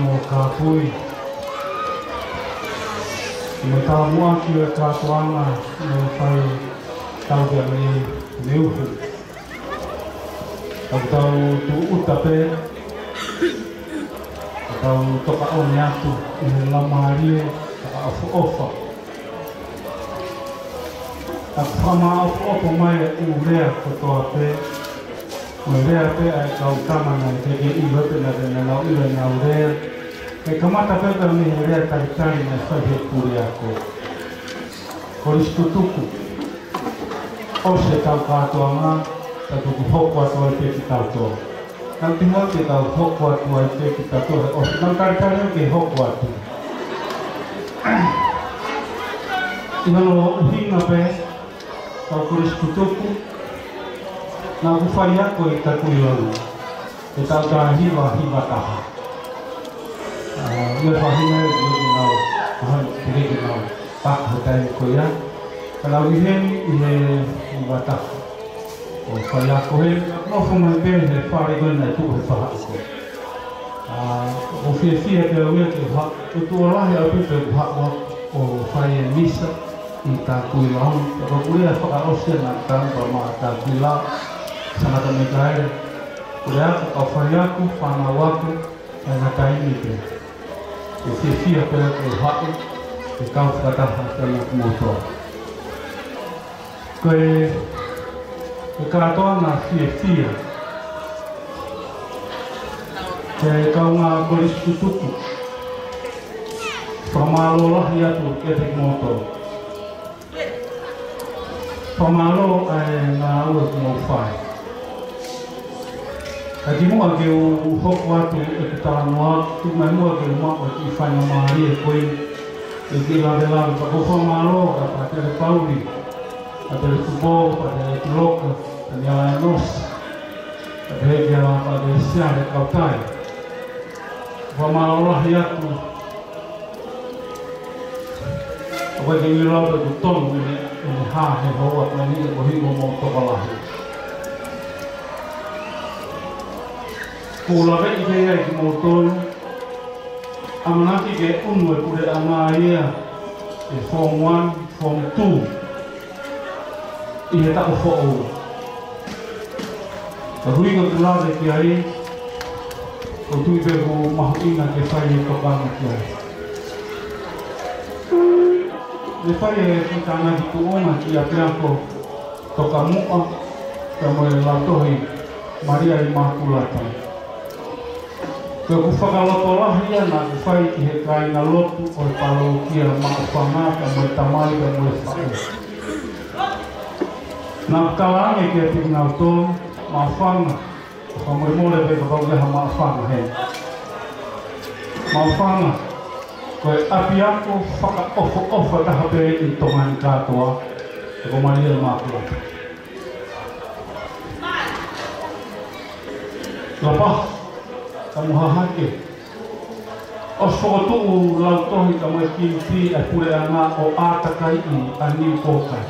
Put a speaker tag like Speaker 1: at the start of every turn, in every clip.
Speaker 1: mo kāpui. Mo tā mua ki e kātuanga no whai tau kia mei neuhu. Tau tu uta pe. Tau toka o ni atu i he lamarie ka afu ofa. Aku whama afu ofa mai u rea kotoa pe. Mo rea pe ai kau tamana i te i wepe na te nau iwa nau rea. Kei kamata pepe mi he rea taritari na whaihe puri ako. Koristu tuku. O se tau kātoa ngā, ta tuku hoko atua i te ki tātoa. Nau ti hau te tau hoko atua i te ki tātoa. O se tau taritari o ke hoko atu. I hano uhinga pe, tau koristu tuku. Nā ku whai ako i taku i anu. E tau tā hiwa taha. Ia whahina e ki nau, ahai ki nau, pāka tai ko ia. Ka lau i heni i he hiwa taha. O whai ako he, nofo mai pe he whare goina i tuku he whaha ako. O whia te auia ki ha, tutua lahi au pipe ku hako o whai e misa i tā kui lau. Ka kurea whakaosia nā tāmpa maa tā kui lau. Sanata me kaere, kure aku kau whai aku, whanau aku, e ngā taimi te. E whia pera te haku, e kau whakataha te ngā kumotoa. Koe katoa ngā whia. Ke kau ngā koristu tuku. Whamalo lahi atu e te kumotoa. Whamalo e ngā ua kumowhai. Ka ki mua ke u hoko atu e te tānoa, tu mai mua ke u mako ki whainga maari e koe e ki lawe lawe. Ka kofo maro, ka pātere pauri, ka tere kubo, ka tere kiloka, ka ni ala e nos, ka tere ki ala ka tere siare kautai. Ka maro lahi atu, ka koe ke ui lawe ku tonu e hā he hoa ka ni e ko hingo mō toka lahi. Ko lawe i wea i ki mō tonu, amanaki ke unu e kure ana ia e Form 1, Form 2 i he tako who'o. Ka huinga ku lawe ki ai, ko tui pe ko mahu inga ke whai e tokanga ki ai. Le whai e ki tāna ki ku onga ki a peako toka mua, ka mo e lautohi Maria i Makulata. Koe ku whakaloto lahi ana ku whai ki he kainga lotu o e palo kia maa whangata mo e tamai ka mo e whai. Nā kalaange ki a tiki ngau tōnu, maa whanga, ka mo e mole pe ka paukeha maa whanga he. Maa whanga, koe api ako whaka taha pe i tongani kātoa, e ko Maria Makulata. Lapa. Ka muha hake. O whakatohu lau tohi ka mai ki e pure ana o ātakai i a niu kōkai.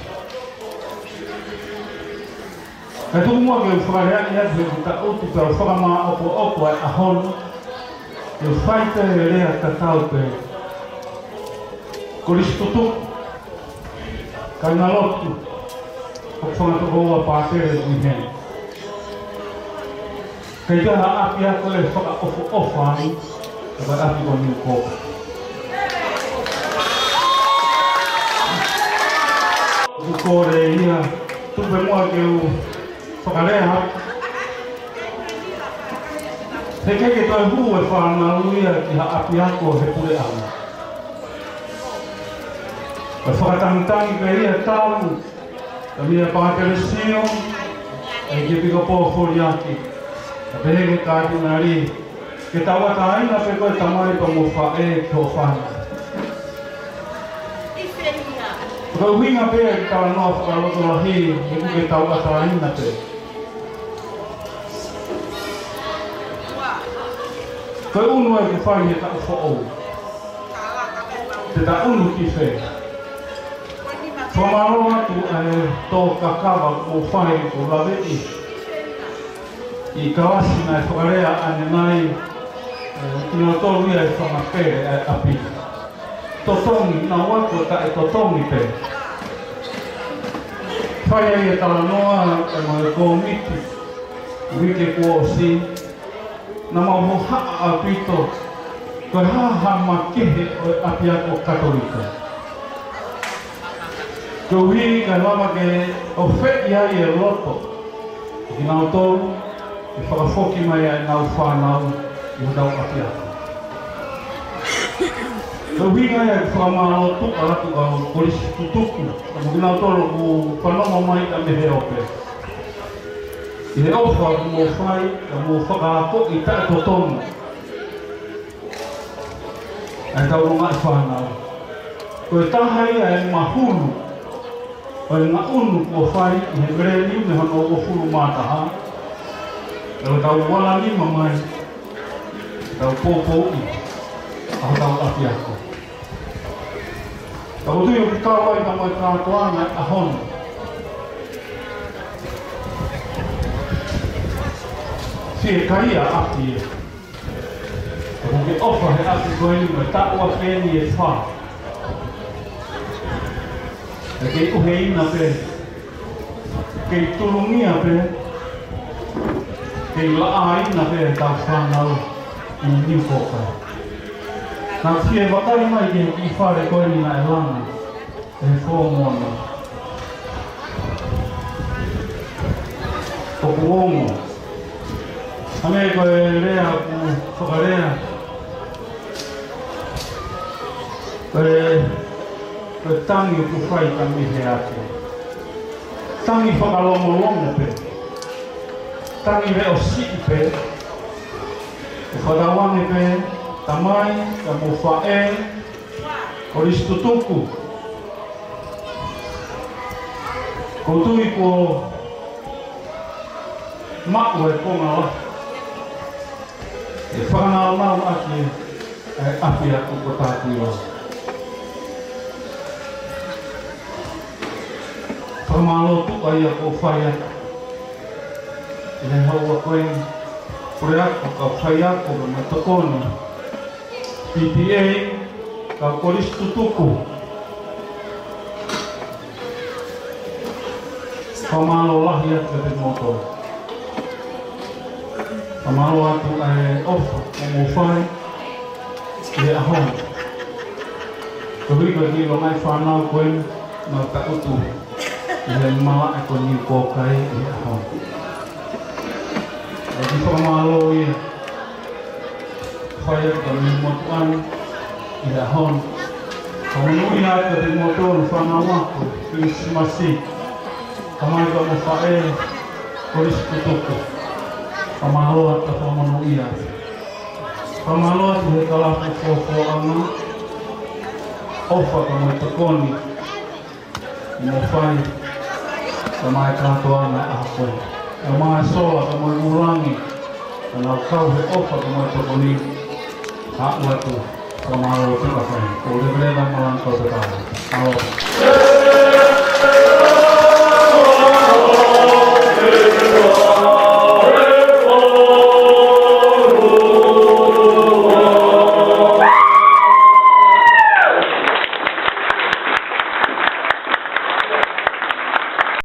Speaker 1: Ka tuku mua ke u whakareani atu he kuta utu pe o whakamaa opo ai ahonu. E u whaite e rea tatau pe. Koristu tuku. Ka ngalotu. O whakatoko ua pātere i heni. Kei taha api ako e whaka ai, e kai api ko niu kōka. Ku kore ia, tupe mua ke u whakareha. He keke toi hu e whanau ia ki ha api ako he pure ana. E whakatangitangi pe ia tāmu, ka mia pātere sio, e ke pika pōwhori aki. Ka peheke kāti nari, ke tawa tāina pe koe tamai pa mo whae tō whana. Ka uhinga pe ki tawa noa whakaloto lahi, he ku ke tawa tāina pe. Koe unu e ku whai he tau who'ou. Te ta unu ki whe. Whamaro atu e tō kakawa o whai o laweti. I kawasi mai whakarea ane nai Ino tolu ia e whamapere api. Totongi, na wako ta e totongi pe. Whai ai e talanoa e mo e kōmiti. Wike kua o si. Na mau haa a pito. Koe haha makehe o e api ako katolika. Ko hui ka lama ke o wheti ai e roto. Ki nao tolu, e whakafoki mai ai nau whanau i hodau api ako. Ko hui ngai ai whakamalo tuka ratu au polisi tutuku. Ki nao tolu ku whanoma mai ka mehe ope. I he ofa ku mo whai, ka mo whakaako i tae totonu. Ai tau runga i whanau. Ko e tahai ai mahulu. O e ngā unu kua whai i he greli me hono o furu mātaha. E o tau wala lima mai. Tau pōpō i. Aho tau api ako. Tau tui o ki kāwai ka mai kātoanga a hono. Si e kaia api e. Ko ke ofa he api koe ni mai tāua kēni e whā. E kei uhe ina pe, kei turungia pe, kei laa ina pe e tau whanau i niukokai. Nā whie wakai mai ke i whare koe ni na e lana, e he whōmona. Toku ongo. Ame koe rea ku whakarea. Koe tangi o ku whai ka mihe ake. Tangi whakalongolongo pe. Tangi re o siki pe. O whadawange pe, tamai, ka mo whae, o ristutuku. Ko tui ko mako e konga la. E whanau mau ake e api aku ko tātui la. Whamalo tuka ia ko whaia. I ne haua koe, kore ako ka whaia ko me tokoni. PPA, ka koristu tuku. Whamalo lahi atu te moto. Whamalo atu e ofa, o mo whai, i e ahon. Ko hiko ki lo mai whanau koe, na ka utu. I he mala e ko ni kōkai i ahon. E ki whamalo i whaia ka mi motuan i ahon. Whamanui ai ka te motoru whanau ako, Christmasi. Kamai ka mo whae, koristu tuku. Whamalo at ka whamanui ai. Whamalo at he kalafu fōfō anga. Ofa ka mo takoni. Mo whai. Ka mai kātoa mai aha koe. Ka mai soa ka mai urangi. Ka nau kau he ofa ka mai tokoni. Ka ua tu. Ka mai o tuka whai. Ko lebreda malang kau te tāra. Aloha.